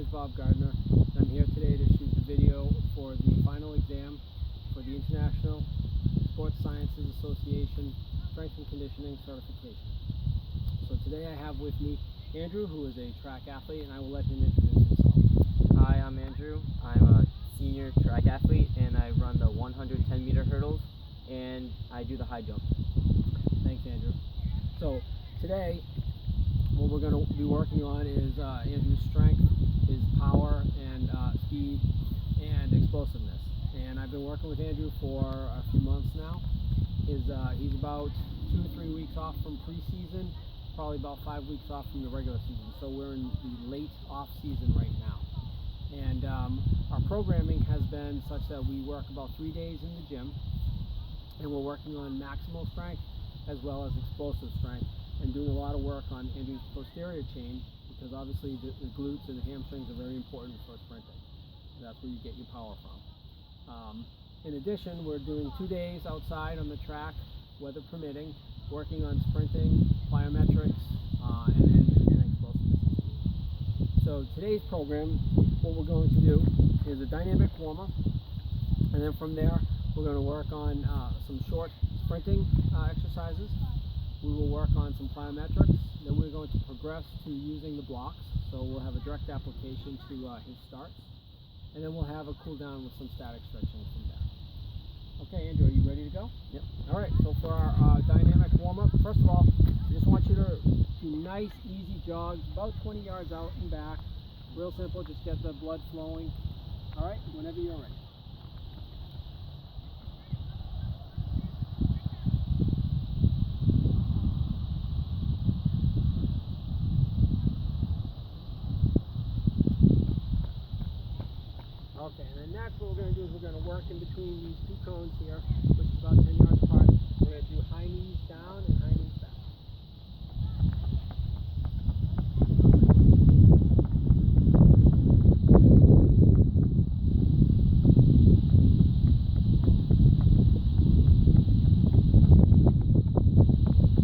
is Bob Gardner, and I'm here today to shoot the video for the final exam for the International Sports Sciences Association Strength and Conditioning Certification. So today I have with me Andrew, who is a track athlete, and I will let him introduce himself. Hi, I'm Andrew. I'm a senior track athlete, and I run the 110-meter hurdles, and I do the high jump. Thanks, Andrew. So today, what we're going to be working on is Andrew's strength, his power, and speed, and explosiveness. And I've been working with Andrew for a few months now. He's about 2 or 3 weeks off from preseason, probably about 5 weeks off from the regular season. So we're in the late off season right now. And our programming has been such that we work about 3 days in the gym, and we're working on maximal strength as well as explosive strength, and doing a lot of work on Andrew's posterior chain, because obviously the glutes and the hamstrings are very important for sprinting. That's where you get your power from. In addition, we're doing 2 days outside on the track, weather permitting, working on sprinting, plyometrics, and explosiveness. So today's program, what we're going to do is a dynamic warm-up, and then from there we're going to work on some short sprinting exercises. We will work on some plyometrics, then we're going to progress to using the blocks, so we'll have a direct application to his starts, and then we'll have a cool down with some static stretching from there. Okay, Andrew, are you ready to go? Yep. All right, so for our dynamic warm-up, first of all, I just want you to do nice, easy jogs, about 20 yards out and back. Real simple, just get the blood flowing. All right, whenever you're ready. Okay, and then next what we're going to do is we're going to work in between these two cones here, which is about 10 yards apart. We're going to do high knees down and high knees back.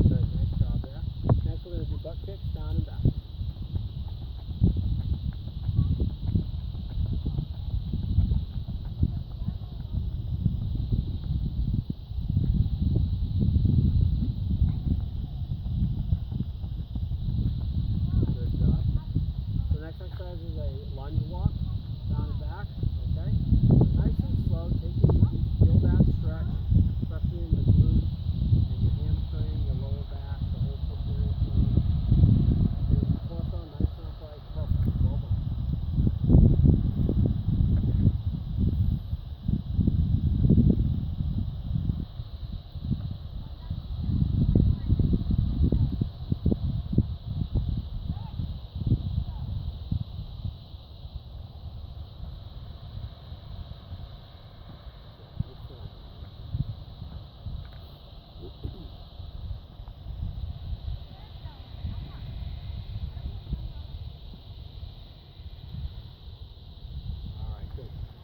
Good, nice job there. Next we're going to do butt kicks down and back. Exercise is a lunge walk down and back, okay? Nice and slow, take it easy, feel that stretch, especially in the glutes and your hamstring, your lower back, the whole posterior chain. Your torso, nice and upright, perfect, well done.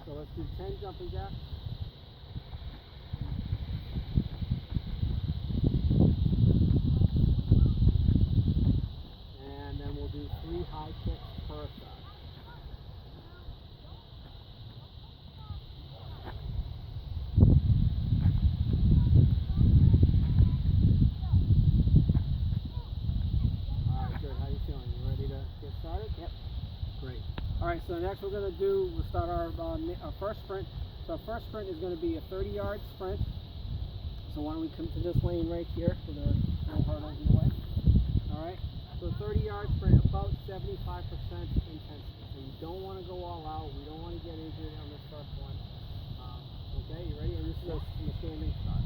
So let's do 10 jumping jacks. And then we'll do 3 high kicks per side. Alright, good. How you feeling? You ready to get started? Yep. Great. Alright, so next we'll start our first sprint. So our first sprint is going to be a 30-yard sprint. So why don't we come to this lane right here so there are no hurdles in the way. Alright, so 30-yard sprint, about 75% intensity. So you don't want to go all out. We don't want to get injured on this first one. Okay, you ready? And this is a standing start.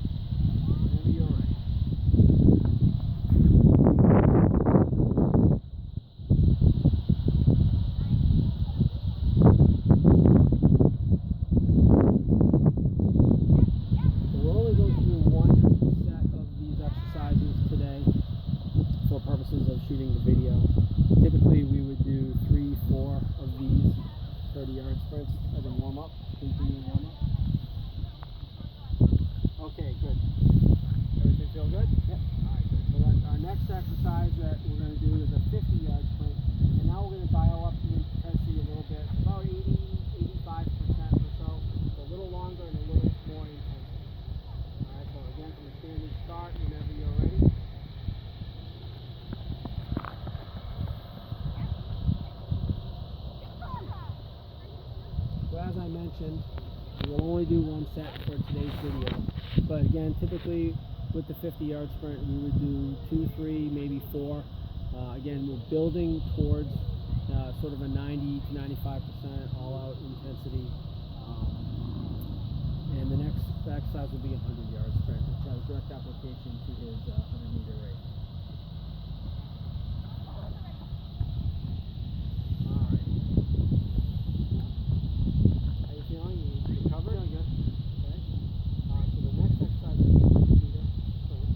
Whenever you're ready. Of shooting the video. Typically we would do 3, 4 of these 30-yard sprints as a warm-up, continuing warm-up. Okay, good. Everything feel good? Yep. Alright, good. So our next exercise that we're going to do is a 50-yard sprint, and now we're going to dial up the intensity a little bit. mentioned, we'll only do one set for today's video. But again, typically with the 50-yard sprint, we would do 2, 3, maybe 4. Again, we're building towards sort of a 90 to 95% all-out intensity. And the next exercise will be a 100-yard sprint, which has direct application to his 100-meter race. All right. How you feeling? You recovered? Feeling good. Okay. So the next exercise will be a 100-meter sprint.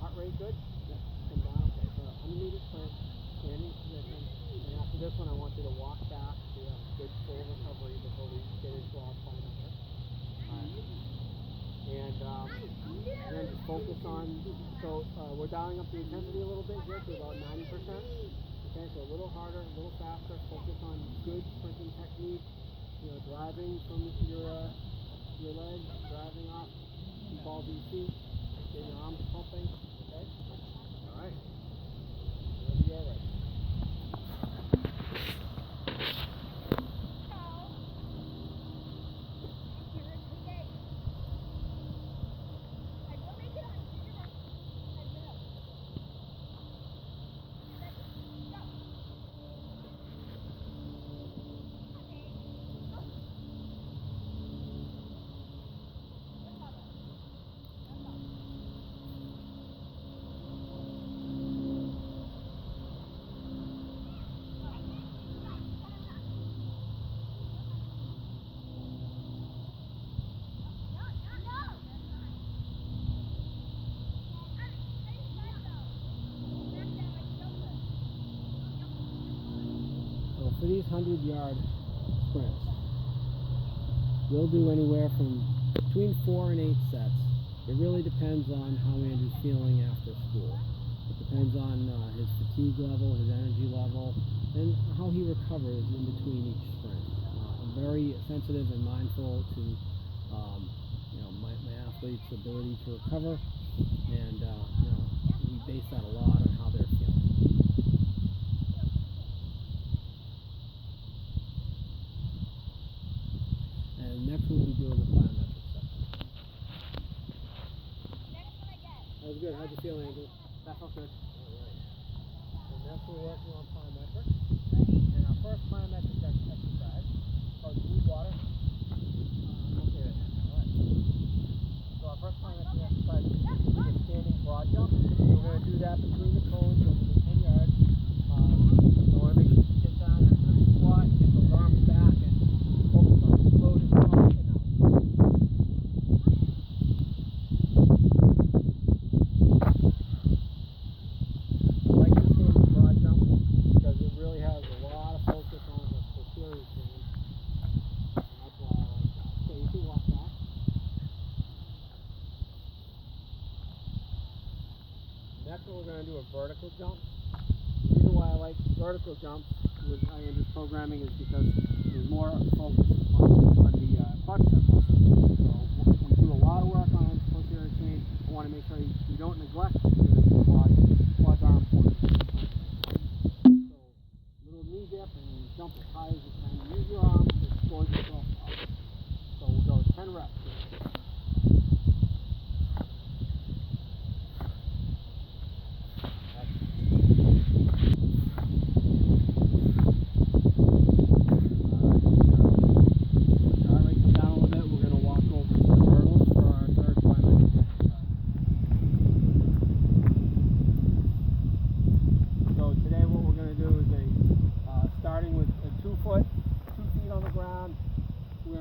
Heart rate good? Yep. Come down. Okay. So 100-meter sprint, standing position. And after this one, I want you to walk back so you have a good full recovery before we get into our plyometric. And then just focus on, so we're dialing up the intensity a little bit here to about 90%. Okay, so a little harder, a little faster. Focus on good sprinting technique. You know, driving from your legs, driving off, keep all these feet, get your arms pumping. Okay. All right. Whenever you're ready. For these 100-yard sprints, we'll do anywhere from between 4 and 8 sets. It really depends on how Andrew's feeling after school. It depends on his fatigue level, his energy level, and how he recovers in between each sprint. I'm very sensitive and mindful to my athletes' ability to recover, and we base that a lot on how they're feeling. Next we'll be doing the plyometric section. That was good. How'd you feel, Andrew? That felt good. Alright. So next we're working on plyometric. And our first plyometric exercise is called deep water. Okay with that. Alright. So our first plyometric exercise is a standing broad jump. We're going to do that between the cones over the 10 yards. So I want to make sure you get down and squat, get those arms back, and focus on the floating up and out. I like this standing broad jump because it really has a lot of focus on the posterior chain. That's why I like that. So you can walk back. Next one we're going to do a vertical jump. The reason why I like vertical jumps with Andrew's programming is because there's more focus on the quadricep muscle. So we do a lot of work on posterior chain. I want to make sure you don't neglect the quads are important. So little knee dip and jump as high as you can. Use your arms to explode yourself up. So we'll go 10 reps.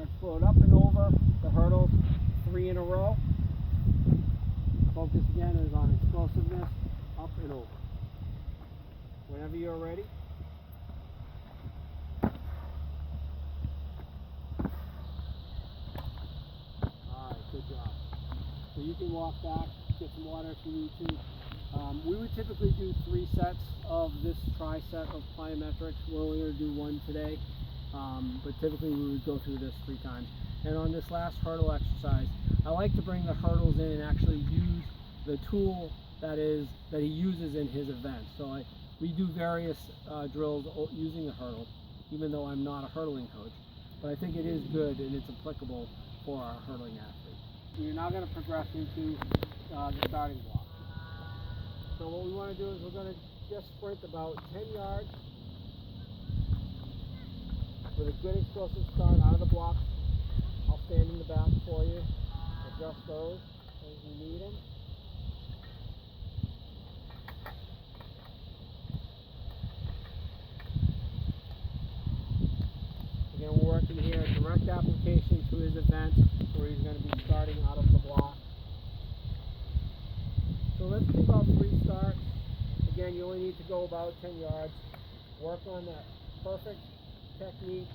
Explode up and over the hurdles 3 in a row. Focus again is on explosiveness, up and over. Whenever you're ready. Alright, good job. So you can walk back, get some water if you need to. We would typically do 3 sets of this tri-set of plyometrics. We're only going to do 1 today. But typically we would go through this 3 times. And on this last hurdle exercise, I like to bring the hurdles in and actually use the tool that he uses in his event. So we do various drills using the hurdle, even though I'm not a hurdling coach. but I think it is good and it's applicable for our hurdling athlete. We're now going to progress into the starting block. So what we want to do is we're going to just sprint about 10 yards with a good explosive start out of the block. I'll stand in the back for you, adjust those as you need them. Again, we're working here, direct application to his event where he's going to be starting out of the block. So let's do about 3 starts. Again, you only need to go about 10 yards. Work on that perfect technique.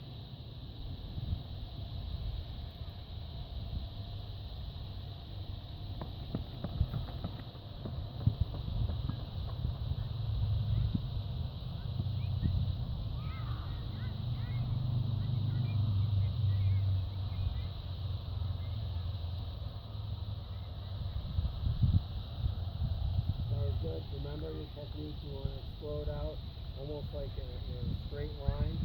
Good. Remember your technique, you want to explode out almost like in a straight line.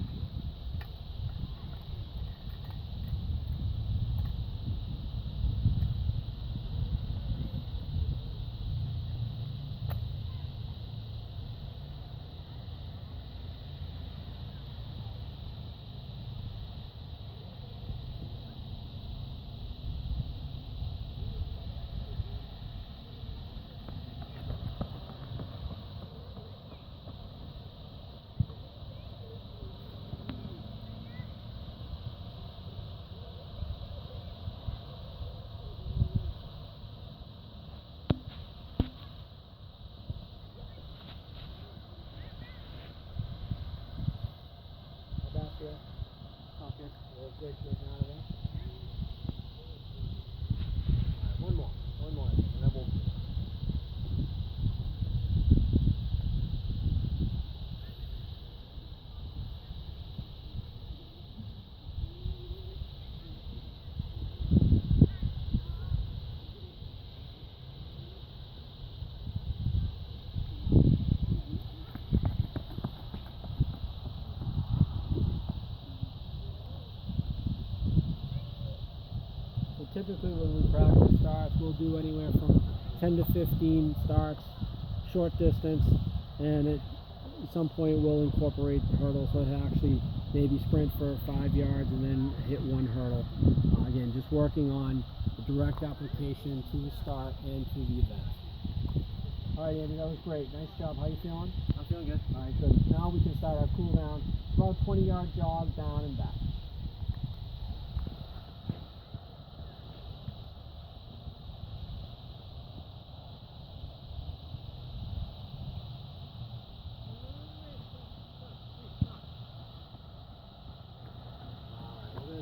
Okay, well, good, getting out of there. Alright, one more, and then we'll... Typically when we practice starts, we'll do anywhere from 10 to 15 starts, short distance, and at some point we'll incorporate the hurdle so it actually maybe sprint for 5 yards and then hit 1 hurdle. Again, just working on the direct application to the start and to the event. Alright Andy, that was great. Nice job. How you feeling? I'm feeling good. Alright, good. Now we can start our cool down. About 20-yard jog down and back.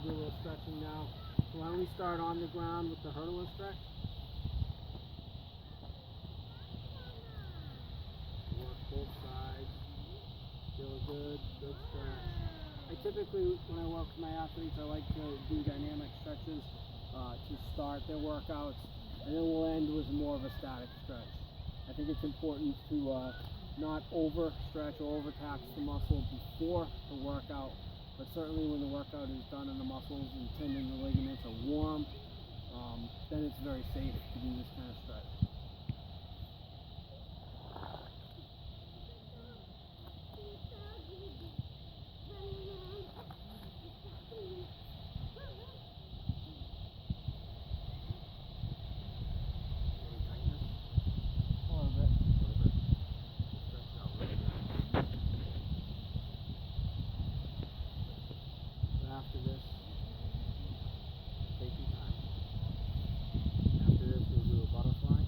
Do a little stretching now. So why don't we start on the ground with the hurdle and stretch? Work both sides. Feel good, good stretch. I typically, when I work with my athletes, I like to do dynamic stretches to start their workouts, and then we'll end with more of a static stretch. I think it's important to not overstretch or overtax the muscle before the workout. But certainly when the workout is done and the muscles and tendons and ligaments are warm, then it's very safe to do this kind of stretch. After this, take your time. After this, we'll do a butterfly.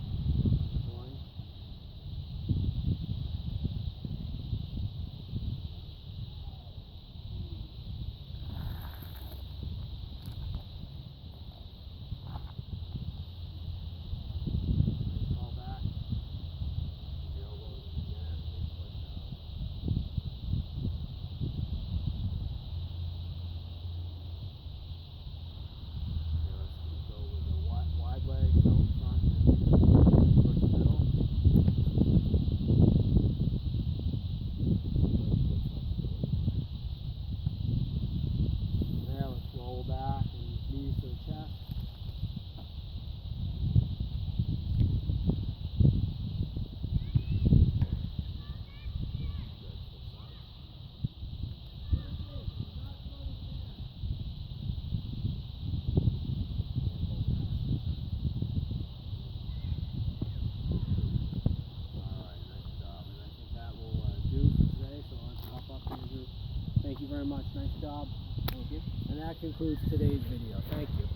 job. Thank you. And that concludes today's video. Thank you.